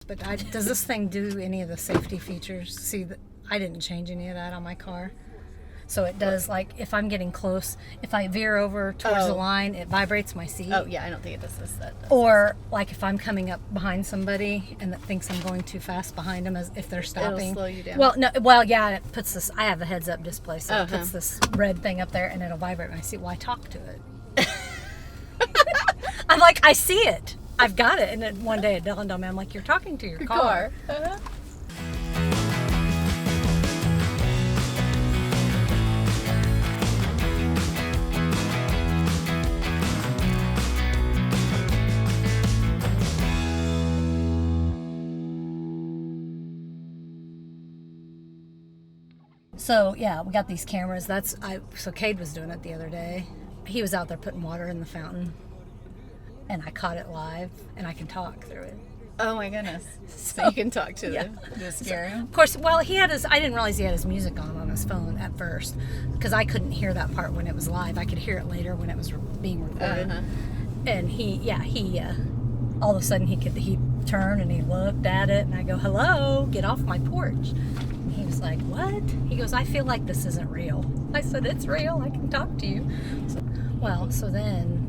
But does this thing do any of the safety features? See, I didn't change any of that on my car. So it does, like, if I'm getting close, if I veer over towards the line, it vibrates my seat. Oh, yeah, I don't think it does that. Or, like, if I'm coming up behind somebody and that thinks I'm going too fast behind them, as if they're stopping. It'll slow you down. Well, yeah, it puts this, I have a heads-up display, so it puts this red thing up there, and it'll vibrate my seat. Well, I talk to it. I'm like, I see it. I've got it. And then one day it dawned on me, I'm like, you're talking to your car. So, yeah, we got these cameras. So Cade was doing it the other day. He was out there putting water in the fountain, and I caught it live, and I can talk through it. Oh, my goodness. So you can talk to them. Just scare him? Of course, well, I didn't realize he had his music on his phone at first, because I couldn't hear that part when it was live. I could hear it later when it was being recorded. And he all of a sudden he turned and he looked at it, and I go, hello, get off my porch. And he was like, what? He goes, I feel like this isn't real. I said, it's real. I can talk to you. So then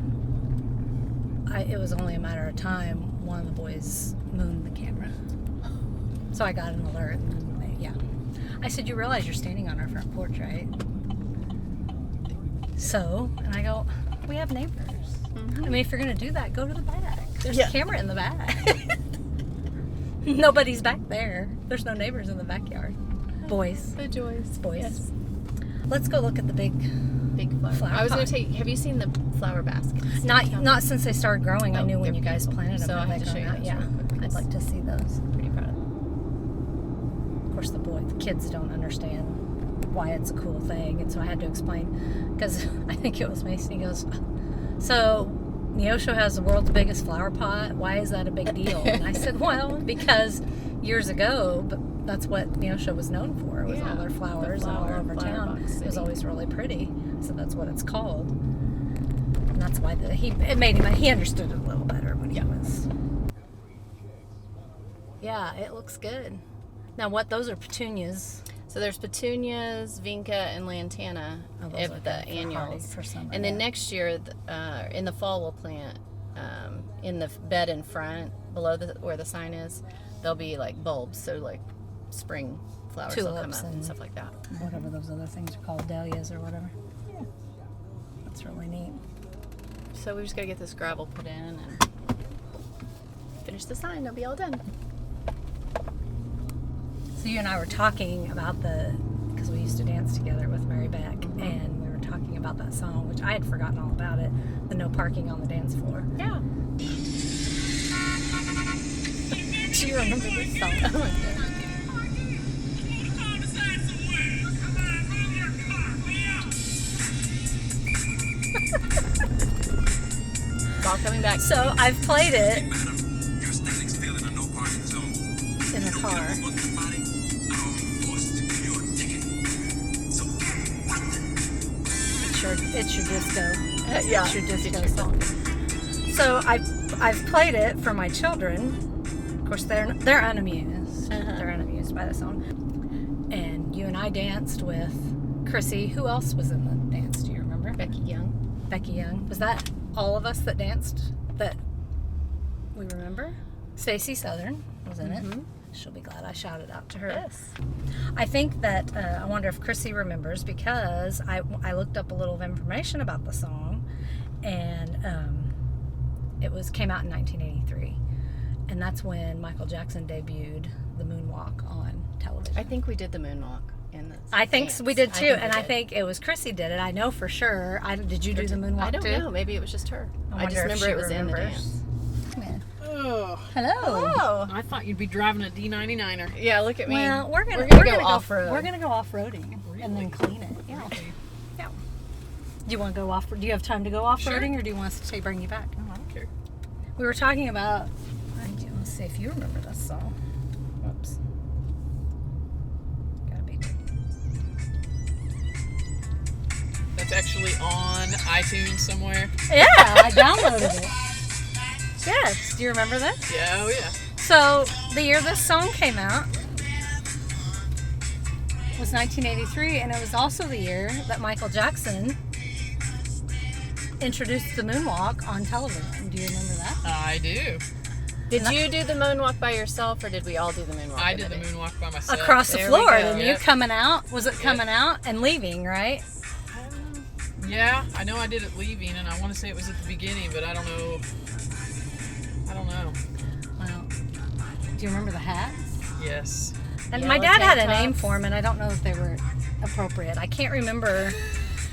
it was only a matter of time. One of the boys mooned the camera. So I got an alert. I said, you realize you're standing on our front porch, right? So, and I go, we have neighbors. I mean, if you're going to do that, go to the back. There's a camera in the back. Nobody's back there. There's no neighbors in the backyard. Boys. The joys. Boys. Yes. Let's go look at the big flower I was going pot. to tell you, have you seen the flower baskets? Not since they started growing. I knew when you guys beautiful. planted them. So I have to show you those real quick. I'd like to see those. Pretty proud of them. Of course, the kids don't understand why it's a cool thing, and so I had to explain, because I think it was Mason. He goes, so Neosho has the world's biggest flower pot. Why is that a big deal? And I said, well, because years ago, but that's what Neosho was known for, was all their flowers all over town. It was always really pretty, so that's what it's called. And that's why it made him, he understood it a little better when he was. Yeah, it looks good. Now, those are petunias. So there's petunias, vinca, and lantana of the annuals. And then next year, in the fall, we'll plant in the bed in front, below where the sign is, there'll be like bulbs. So like spring flowers will come up and stuff like that. Whatever those other things are called, dahlias or whatever. Yeah. That's really neat. So we just got to get this gravel put in and finish the sign. It'll be all done. So you and I were talking about because we used to dance together with Mary Beck, and we were talking about that song, which I had forgotten all about it, the no parking on the dance floor. Yeah. Do you remember this song? Oh my God. It's all coming back. So I've played it in the car. It's your disco. Yeah. It's your disco song. So I've played it for my children. Of course, they're unamused. They're unamused by the song. And you and I danced with Chrissy. Who else was in the dance? Do you remember? Becky Young. Was that all of us that danced that we remember? Stacy Southern was in it. She'll be glad I shouted out to her. Yes. I think that, I wonder if Chrissy remembers, because I looked up a little of information about the song, and it came out in 1983. And that's when Michael Jackson debuted the moonwalk on television. I think we did the moonwalk in this. I think we did too, and I think it was Chrissy did it. I know for sure. Did you do the moonwalk I don't too? know. Maybe it was just her. I just wonder if remember she it was in the remembers. dance. Come in. Oh, Hello. I thought you'd be driving a D99er. Yeah, look at me. Well, we're gonna go off-road. We're gonna go off-roading and then clean it. Yeah. Yeah. Do you want to go off? Do you have time to go off-roading, or do you want us to bring you back? Oh, I don't care. We were talking about. Let's see if you remember this song. Whoops. Gotta be. That's actually on iTunes somewhere. Yeah, I downloaded it. Yes. Do you remember that? Yeah, oh yeah. So the year this song came out was 1983, and it was also the year that Michael Jackson introduced the moonwalk on television. Do you remember that? I do. Did you do the moonwalk by yourself, or did we all do the moonwalk? I did the moonwalk by myself. Across the There we floor, go. didn't you? Yep. Coming out? Was it coming out and leaving, right? Yeah, I know I did it leaving, and I want to say it was at the beginning, but I don't know. Well, do you remember the hats? Yes. And Yellow my dad had a tank name tops. for them, and I don't know if they were appropriate. I can't remember.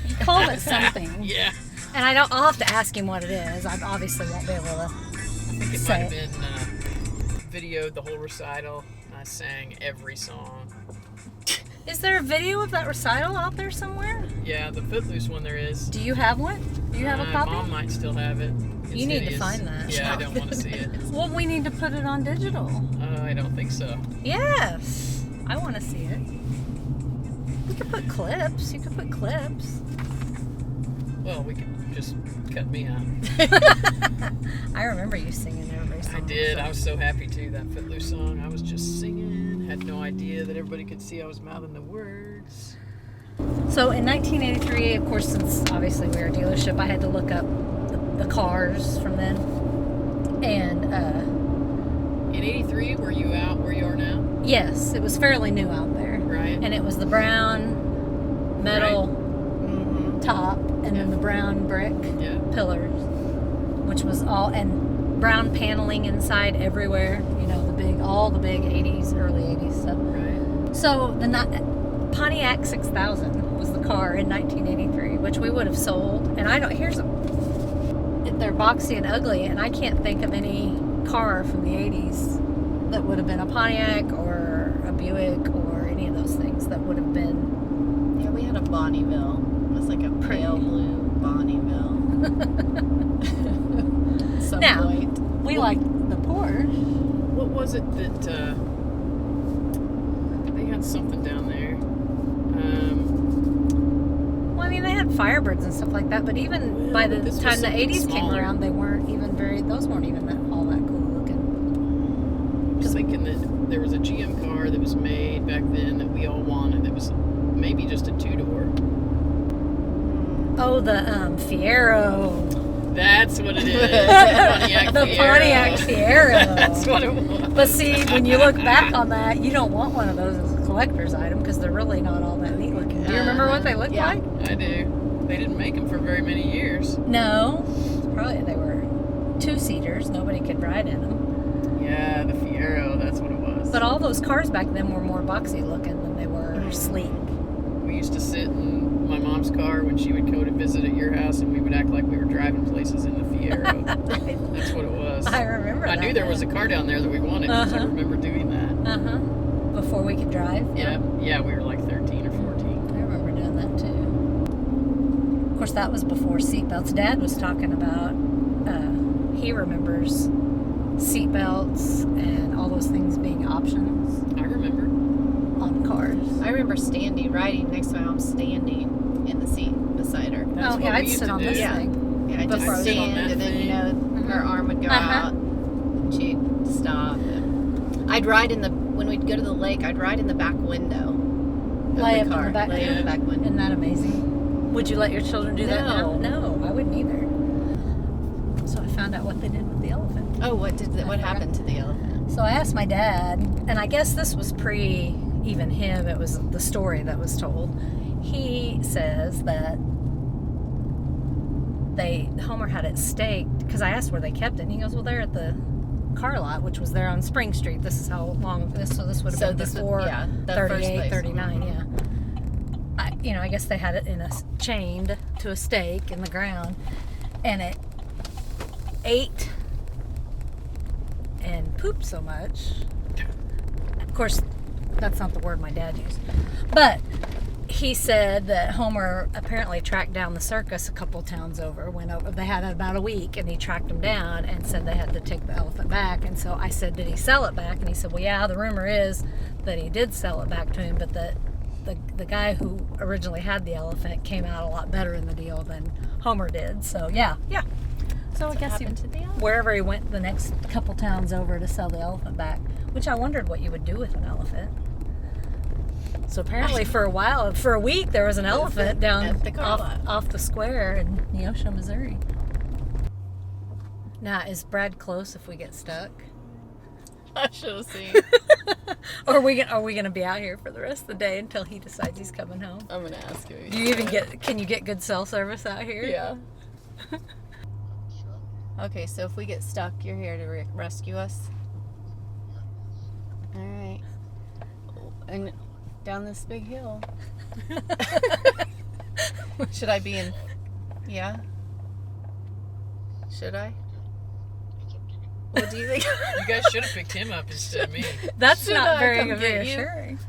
He called it something. Yeah. And I'll have to ask him what it is. I obviously won't be able to I think it might say have it. been videoed the whole recital. I sang every song. Is there a video of that recital out there somewhere? Yeah, the Footloose one there is. Do you have one? Do you have a copy? Mom might still have it. It's You need to hideous. find that. Yeah, I don't want to see it. Well, we need to put it on digital. I don't think so. Yes. I want to see it. We could put clips. You could put clips. Well, we could just cut me out. I remember you singing every song. I did. so- I was so happy too. That Footloose song. I was just singing. Had no idea that everybody could see I was mouthing the words. So in 1983, of course, since obviously we were a dealership, I had to look up the cars from then. And In '83, were you out where you are now? yes, it was fairly new out there. Right. And it was the brown metal top and then the brown brick Yeah. pillars, which was all, and brown paneling inside everywhere. You know, all the big 80s, early 80s stuff. Right. So the Pontiac 6000 was the car in 1983, which we would have sold. And they're boxy and ugly, and I can't think of any car from the 80s that would have been a Pontiac or a Buick or any of those things that would have been. Yeah, we had a Bonneville. It was like a pale blue Bonneville. Some Now, point. we liked the Porsche. What was it that they had something down there? Well, I mean, they had Firebirds and stuff like that, but even by the But this was time the something 80s came smaller. around, those weren't even all that cool looking. I was thinking that there was a GM car that was made back then that we all wanted. That was maybe just a two-door. Oh, the Fiero. That's what it is. Pontiac The Fiero. Pontiac Fiero. That's what it was. But see, when you look back on that, you don't want one of those as a collector's item because they're really not all that neat looking. Do you remember what they looked Yeah. like? I do. They didn't make them for very many years. No. Probably they were two-seaters. Nobody could ride in them. Yeah, the Fiero. That's what it was. But all those cars back then were more boxy looking than they were sleek. We used to sit in my mom's car when she would go to visit at your house, and we would act like we were driving places in the Fiero. That's what it was. I remember I that. knew there was a car down there that we wanted because I Uh-huh. remember doing that. Before we could drive. Yeah, we were like 13 or 14. I remember doing that too. Of course, that was before seatbelts. Dad was talking about, he remembers seatbelts and all those things being options I remember. on cars. I remember riding next to my mom, standing in the seat beside her. That's what we I'd used sit to on do. this Yeah. thing. Yeah, I'd Before I just was on stand, that and then, thing. her arm would go out, and she'd stop. And I'd ride when we'd go to the lake, I'd ride in the back window of Lay the up in car. the back. Lay in the back window. Isn't that amazing? Would you let your children do that now? No. No, I wouldn't either. So I found out what they did with the elephant. Oh, what forgot. happened to the elephant? So I asked my dad, and I guess this was pre even him, it was the story that was told. He says that Homer had it staked, because I asked where they kept it, and he goes, well, they're at the car lot, which was there on Spring Street. This is how long this would have been before the first 38, place. 39, yeah. I guess they had it chained to a stake in the ground, and it ate and pooped so much. Of course, that's not the word my dad used, but he said that Homer apparently tracked down the circus a couple towns over. They had it about a week, and he tracked them down and said they had to take the elephant back. And so I said, did he sell it back? And he said, well, yeah, the rumor is that he did sell it back to him, but that the guy who originally had the elephant came out a lot better in the deal than Homer did. So yeah. So I guess he, happened to the elephant. wherever he went the next couple towns over to sell the elephant back, which I wondered what you would do with an elephant. So apparently for a week, there was an elephant down at the car lot. off the square in Neosho, Missouri. Now, is Brad close if we get stuck? I should have seen. Or are we gonna be out here for the rest of the day until he decides he's coming home? I'm gonna ask him. Do you even can you get good cell service out here? Yeah. Okay, so if we get stuck, you're here to rescue us. All right. And down this big hill. Should I be in? Yeah. Should I? What do you think? You guys should have picked him up instead of me. That's Should not I very come get you? reassuring.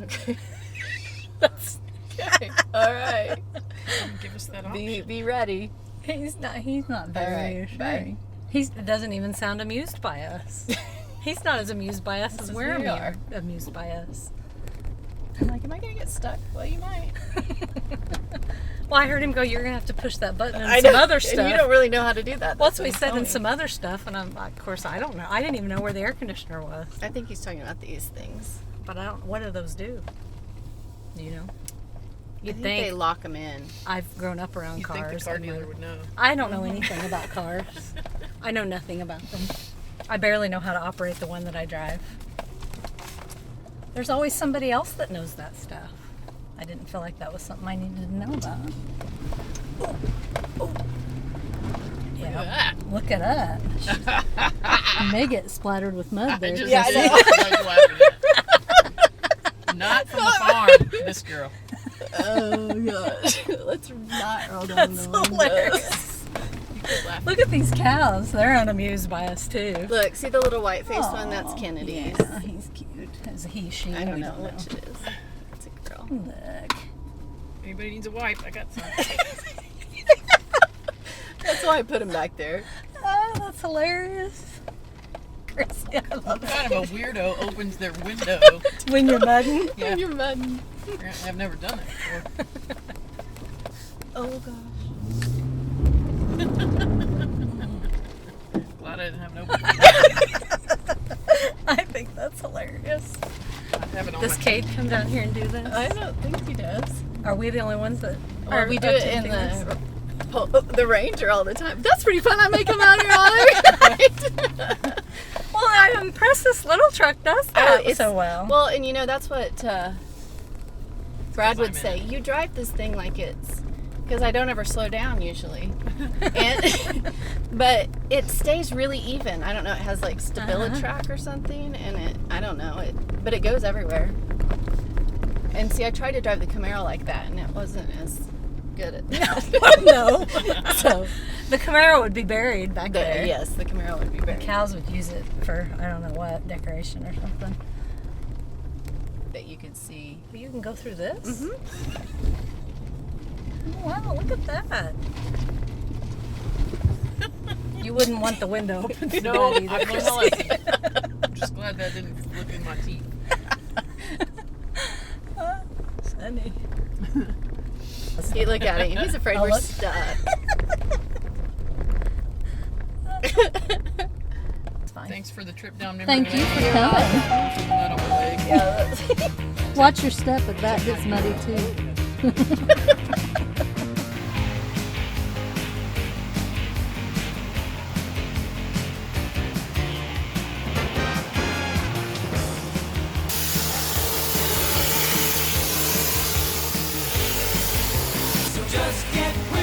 Okay. That's okay. All right. Give us that option. Be ready. He's not very All right, reassuring. He doesn't even sound amused by us. He's not as amused by us as we're we are. amused by us. I'm like, am I gonna get stuck? Well, you might. Well, I heard him go, you're going to have to push that button and I some know, other stuff. And you don't really know how to do that. Well, that's what he That's said, what and he's some other stuff. And I'm like, of course, I don't know. I didn't even know where the air conditioner was. telling me. I think he's talking about these things. But I don't, what do those do? Do you know? I You'd think think they lock them in. I've grown up around You'd cars. think the car and dealer would know. I don't know anything about cars. I know nothing about them. I barely know how to operate the one that I drive. There's always somebody else that knows that stuff. I didn't feel like that was something I needed to know about. Yeah, look at that. You may get splattered with mud there. I just Yeah, I did. know. I was laughing at. Not from the farm, this girl. Oh gosh. Let's not roll down That's the windows. hilarious. You could laugh. Look at these cows. They're unamused by us too. Look, see the little white faced one? That's Aw, Kennedy's. Yeah, he's cute. Is he, she? I don't We know which it is. It's a girl. Look. Anybody needs a wipe? I got some. That's why I put him back there. Oh, that's hilarious. Chrissy, I love What kind of a weirdo opens their window? it. When you're mudding. Yeah, You're mudding. apparently I've never done it before. Oh gosh. Glad I didn't have an open window. I think that's hilarious. I have it on Does my Kate come down here and do this? I don't think he does. Are we the only ones that Well, we do it in attempting the Ranger all the time. That's pretty fun. I make him out here all the time. Well, I'm impressed this little truck does that it's- so well. Well, and you know, that's what Brad 'cause would I'm say. in it. You drive this thing like it's, because I don't ever slow down usually. And but it stays really even. I don't know. It has like stability track or something, and I don't know. But it goes everywhere. And see, I tried to drive the Camaro like that, and it wasn't as good at that. No. So the Camaro would be buried back there. Yes, the Camaro would be The better. cows would use it for, I don't know what, decoration or something. That you could see. You can go through this? Mhm. Oh, wow, look at that. You wouldn't want the window open for No, that either. I've learned my lesson. I'm just glad that didn't flip in my teeth. Sunny. He look at it. He's afraid Oh, we're look. stuck. It's fine. Thanks for the trip down memory Thank you lane. for coming. Put mud on my leg. Yeah. Watch your step if that gets muddy too. So just get with